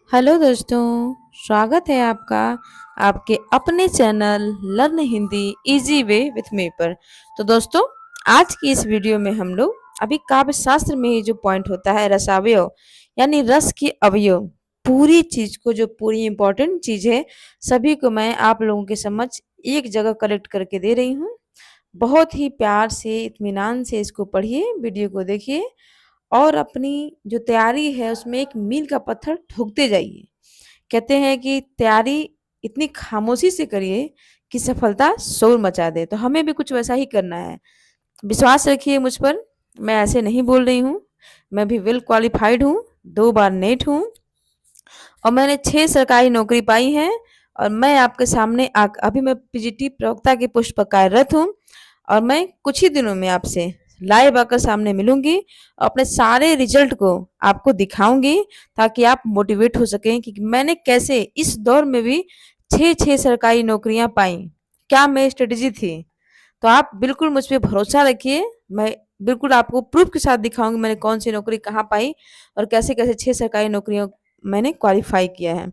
Hello दोस्तों, स्वागत है आपका आपके अपने channel learn Hindi easy way with me पर। तो दोस्तों, आज की इस वीडियो में हम लोग अभी काव्य शास्त्र में ही जो पॉइंट होता है रसावयव यानी रस के अवयव, पूरी चीज को जो पूरी इंपॉर्टेंट चीज है सभी को मैं आप लोगों के समक्ष एक जगह कलेक्ट करके दे रही हूँ। बहुत ही प्यार से इत्मीनान से इसको पढ़िए, वीडियो को देखिए और अपनी जो तैयारी है उसमें एक मील का पत्थर ठोकते जाइए। कहते हैं कि तैयारी इतनी खामोशी से करिए कि सफलता शोर मचा दे, तो हमें भी कुछ वैसा ही करना है। विश्वास रखिए मुझ पर, मैं ऐसे नहीं बोल रही हूँ। मैं भी वेल क्वालिफाइड हूँ, 2 बार नेट हूँ और मैंने 6 सरकारी नौकरी पाई है। और मैं आपके सामने अभी मैं पीजीटी प्रवक्ता के पोस्ट पर कार्यरत हूँ और मैं कुछ ही दिनों में आपसे लाइव आकर सामने मिलूंगी और अपने सारे रिजल्ट को आपको दिखाऊंगी ताकि आप मोटिवेट हो सकें कि मैंने कैसे इस दौर में भी 6 सरकारी नौकरियां पाई, क्या मेरी स्ट्रेटेजी थी। तो आप बिल्कुल मुझ पे भरोसा रखिए, मैं बिल्कुल आपको प्रूफ के साथ दिखाऊंगी मैंने कौन सी नौकरी कहाँ पाई और कैसे कैसे 6 सरकारी नौकरियों मैंने क्वालिफाई किया है।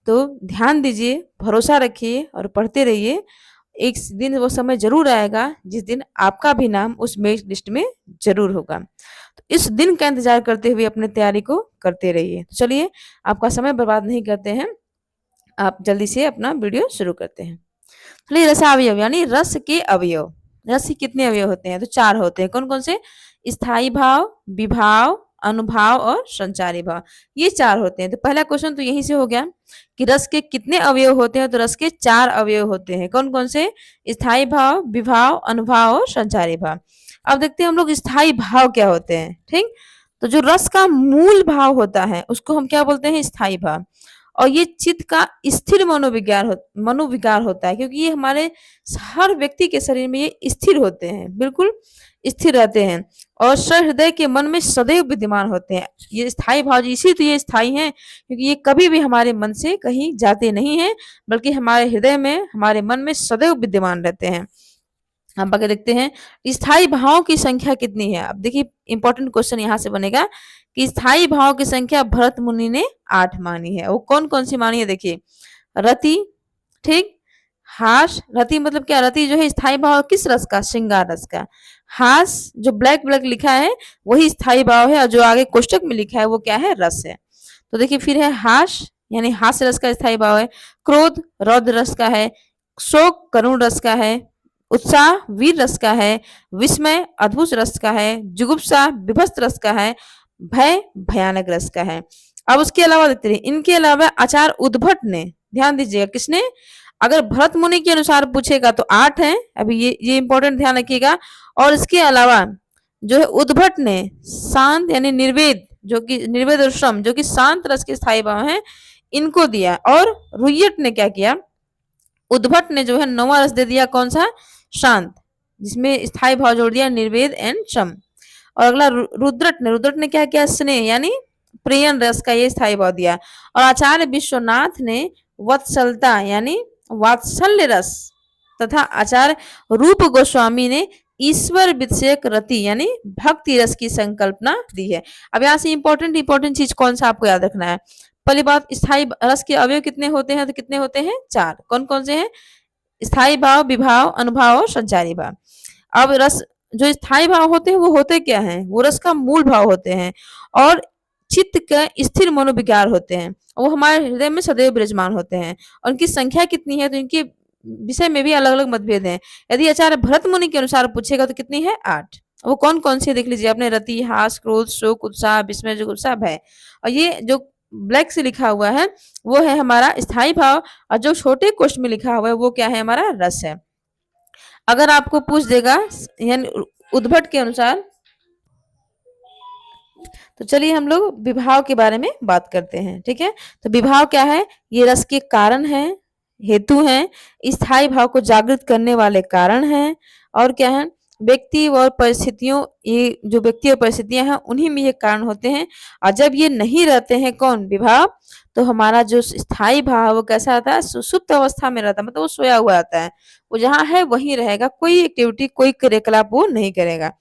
तो ध्यान दीजिए, भरोसा रखिए और पढ़ते रहिए। एक दिन वो समय जरूर आएगा जिस दिन आपका भी नाम उस मेरिट लिस्ट में जरूर होगा। तो इस दिन का इंतजार करते हुए अपने तैयारी को करते रहिए। तो चलिए, आपका समय बर्बाद नहीं करते हैं, आप जल्दी से अपना वीडियो शुरू करते हैं। चलिए, रसावयव यानी रस के अवयव। रस के कितने अवयव होते हैं? तो 4 होते हैं। कौन कौन से? स्थायी भाव, विभाव, अनुभाव और संचारी भाव। ये 4 होते हैं। तो पहला क्वेश्चन तो यहीं से हो गया कि रस के कितने अवयव होते हैं? तो रस के 4 अवयव होते हैं। कौन कौन से? स्थायी भाव, विभाव, अनुभाव और संचारी भाव। अब देखते हैं हम लोग स्थायी भाव क्या होते हैं। ठीक, तो जो रस का मूल भाव होता है उसको हम क्या बोलते हैं? स्थायी भाव। और ये चित्त का स्थिर मनोविकार होता है, क्योंकि ये हमारे हर व्यक्ति के शरीर में ये स्थिर होते हैं, बिल्कुल स्थिर रहते हैं और सहृदय के मन में सदैव विद्यमान होते हैं। ये स्थायी भाव इसी तो ये स्थायी हैं क्योंकि ये कभी भी हमारे मन से कहीं जाते नहीं हैं, बल्कि हमारे हृदय में, हमारे मन में सदैव विद्यमान रहते हैं। हम आगे देखते हैं स्थायी भावों की संख्या कितनी है। अब देखिए, इंपॉर्टेंट क्वेश्चन यहाँ से बनेगा कि स्थायी भाव की संख्या भरत मुनि ने 8 मानी है। वो कौन कौन सी मानी है? देखिए, रति, ठीक, हास, रति मतलब क्या? रति जो है स्थायी भाव किस रस का? श्रृंगार रस का। हास जो ब्लैक ब्लैक लिखा है वही स्थायी भाव है और जो आगे कोष्टक में लिखा है वो क्या है? रस है। तो देखिए फिर है हास यानी हास्य रस का स्थायी भाव है। क्रोध रौद्र रस का है। शोक करुण रस का है। उत्साह वीर रस का है। विस्मय अद्भुत रस का है। जुगुप्सा विभत्स रस का है। भय भयानक रस का है। अब उसके अलावा देखते रहिए, इनके अलावा आचार्य उद्भट ने, ध्यान दीजिएगा किसने? अगर भरत मुनि के अनुसार पूछेगा तो 8 है। अभी ये इंपॉर्टेंट ध्यान रखिएगा। और इसके अलावा जो है उद्भट ने शांत यानी निर्वेद, जो कि निर्वेद और श्रम जो कि शांत रस के स्थायी भाव हैं, इनको दिया। और रुयट ने क्या किया? उद्भट ने जो है 9वां रस दे दिया, कौन सा? शांत, जिसमें स्थायी भाव जोड़ दिया निर्वेद एंड श्रम। और अगला रुद्रट ने क्या किया? स्नेह यानी प्रियन रस का ये स्थायी भाव दिया। और आचार्य विश्वनाथ ने वत्सलता यानी वात्सल्य रस तथा आचार्य रूप गोस्वामी ने ईश्वर विषयक रति यानी भक्ति रस की संकल्पना दी है। अब यहाँ से इंपॉर्टेंट चीज कौन सा आपको याद रखना है? पहली बात, स्थायी रस के अवयव कितने होते हैं? तो कितने होते हैं? 4। कौन कौन से हैं? स्थायी भाव, विभाव, अनुभाव और संचारी भाव। अब रस जो स्थायी भाव होते हैं वो होते क्या हैं? वो रस का मूल भाव होते हैं और चित्त का स्थिर मनोविकार होते हैं। वो हमारे हृदय में सदैव विराजमान होते हैं। और उनकी संख्या कितनी है? तो इनके विषय में भी अलग अलग मतभेद हैं। यदि आचार्य भरत मुनि के अनुसार पूछेगा तो कितनी है? 8। वो कौन कौन सी देख लीजिए आपने, रति, हास, क्रोध, शोक, उत्साह, विस्मय, जुगुप्सा, भय। और ये जो ब्लैक से लिखा हुआ है वो है हमारा स्थायी भाव और जो छोटे कोष्ठ में लिखा हुआ है वो क्या है? हमारा रस है। अगर आपको पूछ देगा यानी उद्भट के अनुसार, तो चलिए हम लोग विभाव के बारे में बात करते हैं। ठीक है, तो विभाव क्या है? ये रस के कारण है, हेतु हैं, स्थायी भाव को जागृत करने वाले कारण हैं। और क्या है? व्यक्ति और परिस्थितियों, ये जो व्यक्ति और परिस्थितियां हैं उन्हीं में ये कारण होते हैं। और जब ये नहीं रहते हैं, कौन? विभाव, तो हमारा जो स्थायी भाव वो कैसा आता है? सुसुप्त अवस्था में रहता है, मतलब वो सोया हुआ आता है। वो जहाँ है वहीं रहेगा, कोई एक्टिविटी, कोई क्रियाकलाप वो नहीं करेगा।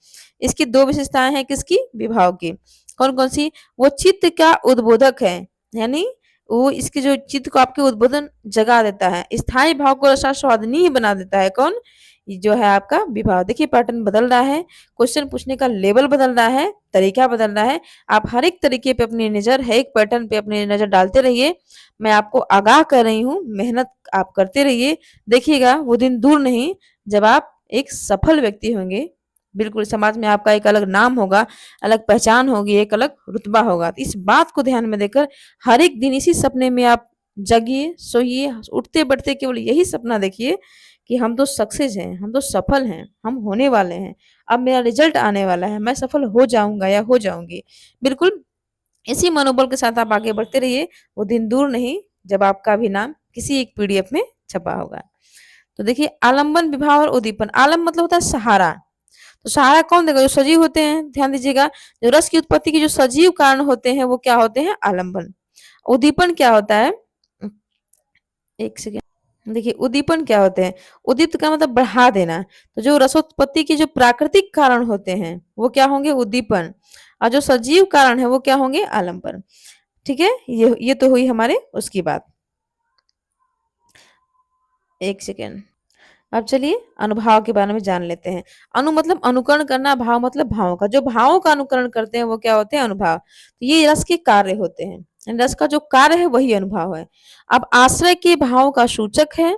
इसकी 2 विशेषताएं हैं किसकी? विभाव की। कौन कौन सी? वो चित्त का उद्बोधक है, यानी वो इसके जो चित्त को आपके उद्बोधन जगा देता है। स्थायी भाव को रसास्वादनीय बना देता है कौन? ये जो है आपका विभाव। देखिए पैटर्न बदल रहा है, क्वेश्चन पूछने का लेवल बदल रहा है, तरीका बदल रहा है। आप हर एक तरीके पे अपनी नजर, हर एक पैटर्न पे अपनी नजर डालते रहिए। मैं आपको आगाह कर रही हूँ, मेहनत आप करते रहिए। देखिएगा वो दिन दूर नहीं जब आप एक सफल व्यक्ति होंगे। बिल्कुल समाज में आपका एक अलग नाम होगा, अलग पहचान होगी, एक अलग रुतबा होगा। तो इस बात को ध्यान में देकर हर एक दिन इसी सपने में आप जगिए, सोइए, उठते बैठते केवल यही सपना देखिए कि हम तो सक्सेस हैं, हम तो सफल हैं, हम होने वाले हैं, अब मेरा रिजल्ट आने वाला है, मैं सफल हो जाऊंगा या हो जाऊंगी। बिल्कुल इसी मनोबल के साथ आप आगे बढ़ते रहिए। वो दिन दूर नहीं जब आपका भी नाम किसी एक पीडीएफ में छपा होगा। तो देखिए आलंबन, विभाव और उद्दीपन। आलम मतलब होता है सहारा। तो सहारा कौन देगा? जो सजीव होते हैं। ध्यान दीजिएगा, जो रस की उत्पत्ति के जो सजीव कारण होते हैं वो क्या होते हैं? आलंबन। उद्दीपन क्या होता है? एक सेकेंड, देखिए उद्दीपन क्या होते हैं? उद्दीप्त का मतलब बढ़ा देना। तो जो रसोत्पत्ति के जो प्राकृतिक कारण होते हैं वो क्या होंगे? उद्दीपन। और जो सजीव कारण है वो क्या होंगे? आलंबन। ठीक है, ये तो हुई हमारे उसकी बात। एक सेकेंड, अब चलिए अनुभाव के बारे में जान लेते हैं। अनु मतलब अनुकरण करना, भाव मतलब भावों का। जो भावों का अनुकरण करते हैं वो क्या होते हैं? अनुभाव। तो ये रस के कार्य होते हैं, यानी रस का जो कार्य है वही अनुभाव है। अब आश्रय के भाव का सूचक है,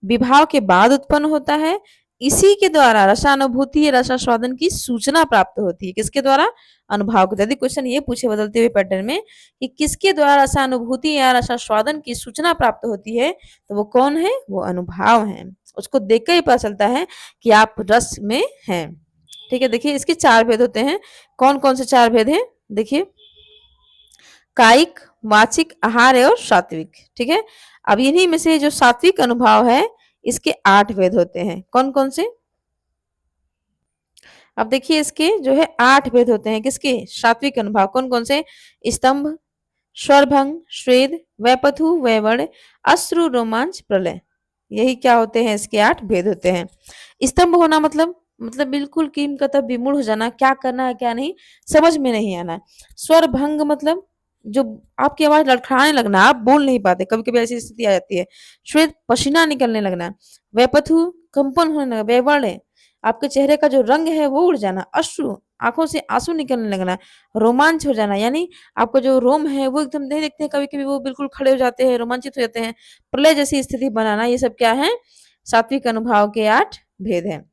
विभाव के बाद उत्पन्न होता है। इसी के द्वारा रसानुभूति या रसास्वादन की सूचना प्राप्त होती है। किसके द्वारा? अनुभाव के। यदि क्वेश्चन ये पूछे बदलते हुए पैटर्न में कि किसके द्वारा रसानुभूति या रसास्वादन की सूचना प्राप्त होती है, तो वो कौन है? वो अनुभाव है। उसको देख कर ही पता चलता है कि आप रस में हैं। ठीक है, देखिए इसके चार भेद होते हैं। कौन कौन से चार भेद हैं? देखिए कायिक, वाचिक, आहार्य और सात्विक। ठीक है, अब इन्हीं में से जो सात्विक अनुभाव है इसके 8 भेद होते हैं। कौन कौन से? अब देखिए इसके जो है 8 भेद होते हैं। किसके? सात्विक अनुभाव। कौन कौन से? स्तंभ, स्वरभंग, स्वेद, वैपथु, वैवर्ण, अश्रु, रोमांच, प्रलय। यही क्या होते हैं? इसके 8 भेद होते हैं। स्तंभ होना मतलब बिल्कुल कीम का तब विमूढ़ हो जाना, क्या करना है क्या नहीं समझ में नहीं आना। स्वर भंग मतलब जो आपकी आवाज लड़खड़ाने लगना, आप बोल नहीं पाते, कभी कभी ऐसी स्थिति आ जाती है। श्वेत पसीना निकलने लगना। वैपथु कंपन होने लगा। वैवर्ण आपके चेहरे का जो रंग है वो उड़ जाना। अश्रु आंखों से आंसू निकलने लगना। रोमांच हो जाना, यानी आपका जो रोम है वो एकदम नहीं देखते हैं, कभी कभी वो बिल्कुल खड़े हो जाते हैं, रोमांचित हो जाते हैं। प्रलय जैसी स्थिति बनाना, ये सब क्या है? सात्विक अनुभाव के 8 भेद हैं।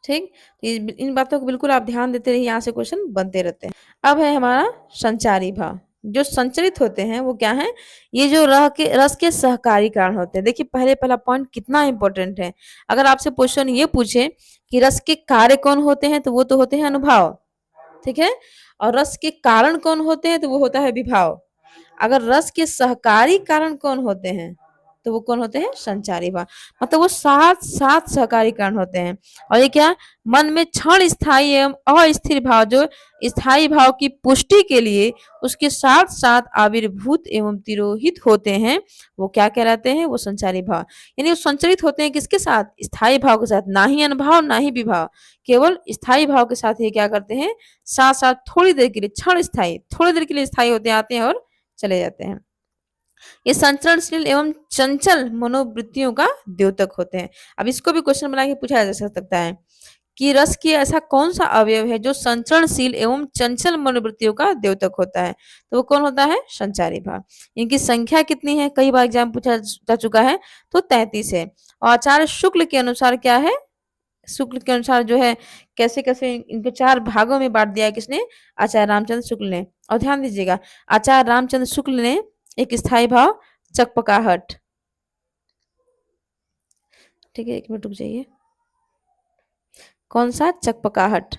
ठीक, तो इन बातों को बिल्कुल आप ध्यान देते रहिए, यहाँ से क्वेश्चन बनते रहते हैं। अब है हमारा संचारी भाव। जो संचरित होते हैं वो क्या है? ये जो रस के सहकारी कारण होते हैं। देखिए पहला पॉइंट कितना इंपॉर्टेंट है। अगर आपसे क्वेश्चन ये पूछे कि रस के कार्य कौन होते हैं, तो वो तो होते हैं अनुभाव। ठीक है, और रस के कारण कौन होते हैं, तो वो होता है विभाव। अगर रस के सहकारी कारण कौन होते हैं, तो वो कौन होते हैं? संचारी भाव। मतलब वो सात सात सहकारी कारण होते हैं। और ये क्या? मन में क्षण स्थायी एवं अस्थिर भाव, जो स्थायी भाव की पुष्टि के लिए उसके साथ साथ आविर्भूत एवं तिरोहित होते हैं, वो क्या कहलाते हैं? वो संचारी भाव। यानी वो संचरित होते हैं किसके साथ? स्थायी भाव के साथ। ना ही अनुभाव ना ही विभाव, केवल स्थायी भाव के साथ ये क्या करते हैं? साथ साथ थोड़ी देर के लिए, क्षण स्थायी, थोड़ी देर के लिए स्थायी होते आते हैं और चले जाते हैं। ये संचरणशील एवं चंचल मनोवृत्तियों का द्योतक होते हैं। अब इसको भी क्वेश्चन बना के पूछा जा सकता है कि रस की ऐसा कौन सा अवयव है जो संचरणशील एवं चंचल मनोवृत्तियों का द्योतक होता है, तो वो कौन होता है? संचारी भाव। इनकी संख्या कितनी है? कई बार एग्जाम पूछा जा चुका है, तो 33 है। और आचार्य शुक्ल के अनुसार क्या है? शुक्ल के अनुसार जो है कैसे कैसे इनको 4 भागों में बांट दिया है। किसने? आचार्य रामचंद्र शुक्ल ने। और ध्यान दीजिएगा, आचार्य रामचंद्र शुक्ल ने एक स्थायी भाव चकपकाहट। ठीक है, 1 मिनट रुक जाइए। कौन सा? चकपकाहट।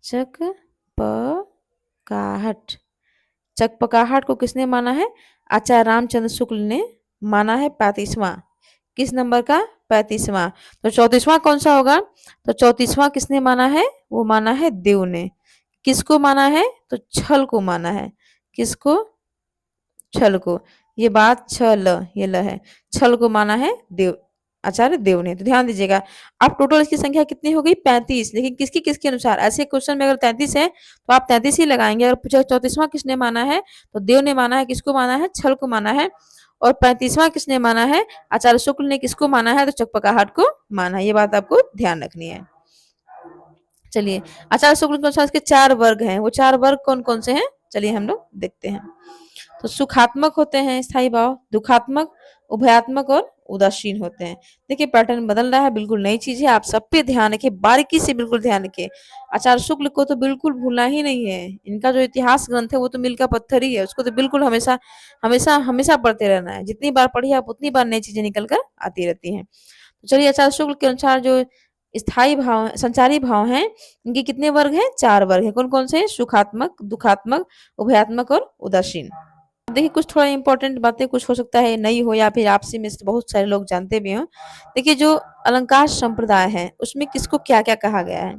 चकपकाहट, चकपकाहट को किसने माना है? आचार्य रामचंद्र शुक्ल ने माना है 35वां। किस नंबर का? 35वां। तो 34वां कौन सा होगा? तो 34वां किसने माना है? वो माना है देव ने। किसको माना है? तो छल को माना है। किसको? छल को। ये बात छल, ये ल है, छल को माना है देव, आचार्य देव ने। तो ध्यान दीजिएगा, अब टोटल इसकी संख्या कितनी हो गई 35, लेकिन किसकी किसके अनुसार। ऐसे क्वेश्चन में अगर 33 है तो आप 33 ही लगाएंगे। अगर पूछा 34वां किसने माना है तो देव ने माना है। किसको माना है, छल को माना है। और 35वां किसने माना है, आचार्य शुक्ल ने। किसको माना है, तो चकपकाहट को माना है। ये बात आपको ध्यान रखनी है। चलिए, आचार्य शुक्ल के अनुसार इसके 4 वर्ग हैं। वो 4 वर्ग कौन कौन से हैं, चलिए हम लोग देखते हैं। तो सुखात्मक होते हैं स्थायी भाव, दुखात्मक, उभयात्मक और उदासीन होते हैं। देखिए पैटर्न बदल रहा है, बिल्कुल नई चीज है। आप सब पे ध्यान रखिए, बारीकी से बिल्कुल ध्यान रखिए। आचार्य शुक्ल को तो बिल्कुल भूलना ही नहीं है। इनका जो इतिहास ग्रंथ है वो तो मील का पत्थर ही है, उसको तो बिल्कुल हमेशा हमेशा हमेशा पढ़ते रहना है। जितनी बार पढ़िए आप उतनी बार नई चीजें निकल कर आती रहती हैं। तो चलिए, आचार्य शुक्ल के अनुसार जो स्थायी भाव, संचारी भाव हैं, इनके कितने वर्ग हैं, 4 वर्ग हैं। कौन कौन से, सुखात्मक, दुखात्मक, उभयात्मक और उदासीन। देखिए कुछ थोड़ा इंपॉर्टेंट बातें, कुछ हो सकता है नई हो या फिर आपसी में से बहुत सारे लोग जानते भी हों। देखिए जो अलंकार संप्रदाय है उसमें किसको क्या क्या कहा गया है।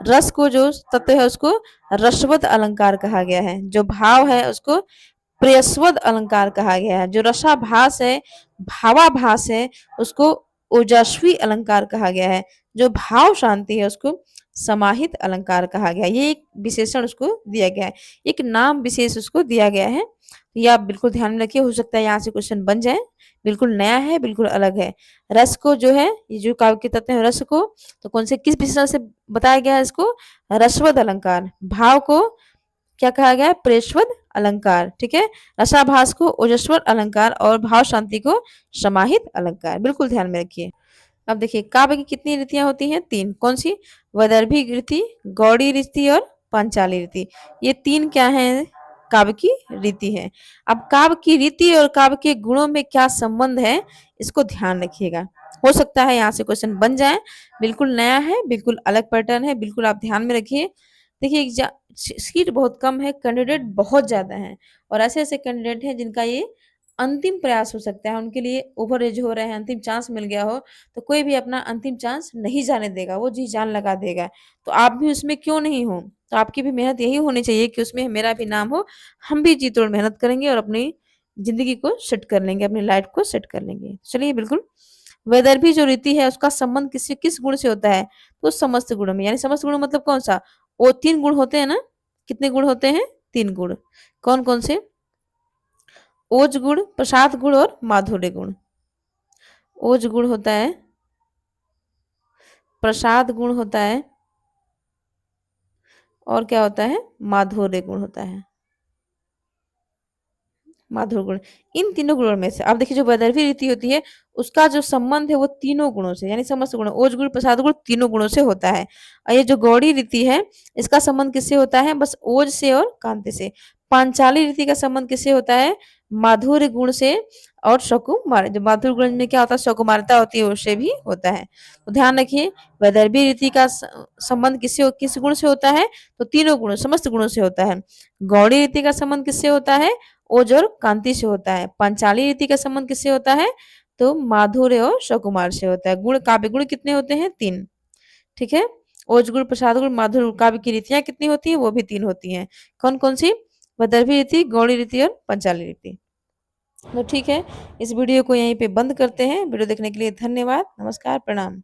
रस को जो तत्व है उसको रसवद अलंकार कहा गया है। जो भाव है उसको प्रेयस्वद अलंकार कहा गया है। जो रसाभास है, भावाभास है, उसको ओजस्वी अलंकार कहा गया है। जो भाव शांति है उसको समाहित अलंकार कहा गया है। ये एक विशेषण उसको दिया गया है, एक नाम विशेष उसको दिया गया है। ये आप बिल्कुल ध्यान में रखिए, हो सकता है यहाँ से क्वेश्चन बन जाए। बिल्कुल नया है, बिल्कुल अलग है। रस को जो है, ये जो काव्य के तत्व है रस को, तो कौन से किस विशेषण से बताया गया है इसको, रसवद अलंकार। भाव को क्या कहा गया है, प्रेषवद अलंकार। ठीक है, रसाभास को ओजस्वर अलंकार और भाव शांति को समाहित अलंकार। बिल्कुल ध्यान में रखिए। अब देखिए काव्य की कितनी रीतियां होती हैं, 3। कौन सी, वैदर्भी रीति, गौड़ी रीति और पांचाली रीति। ये 3 क्या है, काव्य की रीति है। अब काव्य की रीति और काव्य के गुणों में क्या संबंध है, इसको ध्यान रखिएगा। हो सकता है यहाँ से क्वेश्चन बन जाए। बिल्कुल नया है, बिल्कुल अलग पैटर्न है, बिल्कुल आप ध्यान में रखिए। देखिए सीट बहुत कम है, कैंडिडेट बहुत ज्यादा हैं, और ऐसे ऐसे कैंडिडेट हैं जिनका ये अंतिम प्रयास हो सकता है। उनके लिए ओवर एज हो रहे हैं, अंतिम चांस मिल गया हो, तो कोई भी अपना अंतिम चांस नहीं जाने देगा, वो जी जान लगा देगा। तो आप भी उसमें क्यों नहीं हो, तो आपकी भी मेहनत यही होनी चाहिए कि उसमें मेरा भी नाम हो। हम भी जी तोड़ मेहनत करेंगे और अपनी जिंदगी को सेट कर लेंगे, अपनी लाइफ को सेट कर लेंगे। चलिए बिल्कुल, वैदर्भी जो रीति है उसका संबंध किस गुण से होता है, तो समस्त गुणों में। यानी समस्त गुण मतलब कौन सा, वो 3 गुण होते हैं ना। कितने गुण होते हैं, 3 गुण। कौन कौन से, ओज गुण, प्रसाद गुण और माधुर्य गुण। ओज गुण होता है, प्रसाद गुण होता है, और क्या होता है, माधुर्य गुण होता है। माधुर गुण, इन तीनों गुणों में से। अब देखिए जो वैदर्भी रीति होती है उसका जो संबंध है वो तीनों गुणों से, यानी समस्त गुण, ओज गुण, प्रसाद गुण, तीनों गुणों से होता है। और ये जो गौड़ी रीति है इसका संबंध किससे होता है, बस ओज से और कांति से। पांचाली रीति का संबंध किससे होता है, माधुर्य गुण से और सुकुमार। जो माधुर्य गुण में क्या होता है, सुकुमारता होती है, उससे भी होता है। तो ध्यान रखिए, वैदर्भी रीति का संबंध किस गुण से होता है, तो तीनों गुणों, समस्त गुणों से होता है। गौड़ी रीति का संबंध किससे होता है, ओज और कांति से होता है। पांचाली रीति का संबंध किससे होता है, तो माधुर्य और सुकुमार से होता है। गुण, काव्य गुण कितने होते हैं, 3। ठीक है, ओज गुण, प्रसाद गुण, माधुर्य गुण। काव्य की रीतियां कितनी होती है, वो भी 3 होती हैं। कौन कौन सी, वैदर्भी रीति, गौड़ी रीति और पांचाली रीति। तो ठीक है, इस वीडियो को यहीं पे बंद करते हैं। वीडियो देखने के लिए धन्यवाद, नमस्कार, प्रणाम।